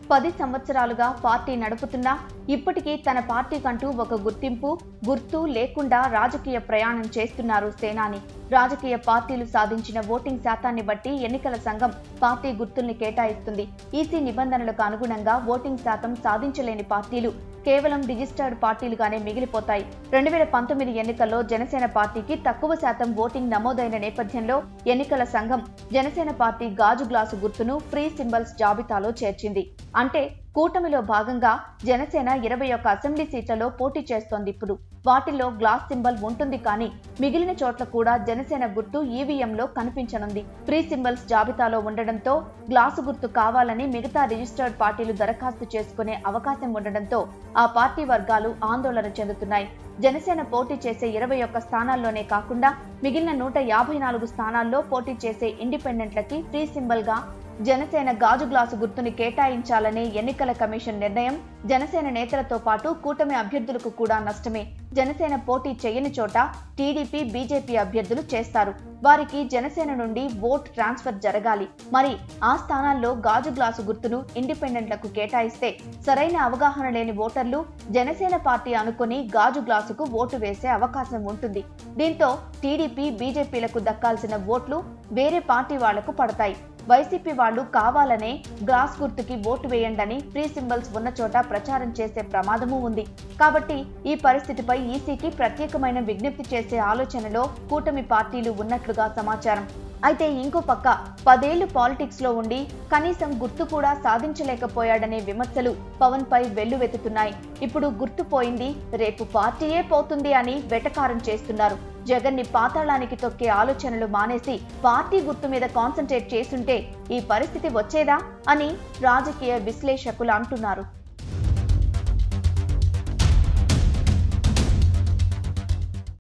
10 సంవత్సరాలుగా పార్టీ నడుపుతున్నా ఇప్పటికీ తన పార్టీకంటూ ఒక గుర్తు లేకుండా రాజకీయ ప్రయాణం చేస్తున్నారు సేనాని. రాజకీయ పార్టీలు సాధించిన ఓటింగ్ శాతాన్ని బట్టి ఎన్నికల సంఘం పార్టీ గుర్తుల్ని కేటాయిస్తుంది. ఈసీ నిబంధనలకు అనుగుణంగా ఓటింగ్ శాతం సాధించలేని పార్టీలు కేవలం రిజిస్టర్డ్ పార్టీలుగానే మిగిలిపోతాయి. 2019 ఎన్నికల్లో జనసేన పార్టీకి తక్కువ శాతం ఓటింగ్ నమోదైన నేపథ్యంలో ఎన్నికల సంఘం జనసేన పార్టీ గాజు గ్లాసు గుర్తును ఫ్రీ సింబల్స్ జాబితాలో చేర్చింది. అంటే కూటమిలో భాగంగా జనసేన 21 అసెంబ్లీ సీట్లలో పోటీ చేస్తోంది. ఇప్పుడు వాటిల్లో గ్లాస్ సింబల్ ఉంటుంది, కానీ మిగిలిన చోట్ల కూడా జనసేన గుర్తు ఈవీఎంలో కనిపించనుంది. ఫ్రీ సింబల్స్ జాబితాలో ఉండడంతో గ్లాసు గుర్తు కావాలని మిగతా రిజిస్టర్డ్ పార్టీలు దరఖాస్తు చేసుకునే అవకాశం ఉండడంతో ఆ పార్టీ వర్గాలు ఆందోళన చెందుతున్నాయి. జనసేన పోటీ చేసే 21 స్థానాల్లోనే కాకుండా మిగిలిన 154 స్థానాల్లో పోటీ చేసే ఇండిపెండెంట్లకి ఫ్రీ సింబల్ గా జనసేన గాజు గ్లాసు గుర్తుని కేటాయించాలనే ఎన్నికల కమిషన్ నిర్ణయం జనసేన నేతలతో పాటు కూటమి అభ్యర్థులకు కూడా నష్టమే. జనసేన పోటీ చేయని చోట టీడీపీ, బీజేపీ అభ్యర్థులు చేస్తారు. వారికి జనసేన నుండి ఓట్ ట్రాన్స్ఫర్ జరగాలి. మరి ఆ స్థానాల్లో గాజు గ్లాసు గుర్తును ఇండిపెండెంట్లకు కేటాయిస్తే సరైన అవగాహన లేని ఓటర్లు జనసేన పార్టీ అనుకుని గాజు గ్లాసుకు ఓటు వేసే అవకాశం ఉంటుంది. దీంతో టీడీపీ, బీజేపీలకు దక్కాల్సిన ఓట్లు వేరే పార్టీ వాళ్లకు పడతాయి. వైసీపీ వాళ్లు కావాలనే గ్లాస్ గుర్తుకి ఓటు వేయండని ఫ్రీ సింబల్స్ ఉన్న చోట ప్రచారం చేసే ప్రమాదమూ ఉంది. కాబట్టి ఈ పరిస్థితిపై ఈసీకి ప్రత్యేకమైన విజ్ఞప్తి చేసే ఆలోచనలో కూటమి పార్టీలు ఉన్నట్లుగా సమాచారం. అయితే ఇంకో పక్క 10 ఏళ్లు పాలిటిక్స్ లో ఉండి కనీసం గుర్తు కూడా సాధించలేకపోయాడనే విమర్శలు పవన్ పై వెల్లువెత్తుతున్నాయి. ఇప్పుడు గుర్తు పోయింది, రేపు పార్టీయే పోతుంది అని వెటకారం చేస్తున్నారు. జగన్ ని పాతాళానికి తొక్కే ఆలోచనలు మానేసి పార్టీ గుర్తు మీద కాన్సంట్రేట్ చేసుంటే ఈ పరిస్థితి వచ్చేదా అని రాజకీయ విశ్లేషకులు అంటున్నారు.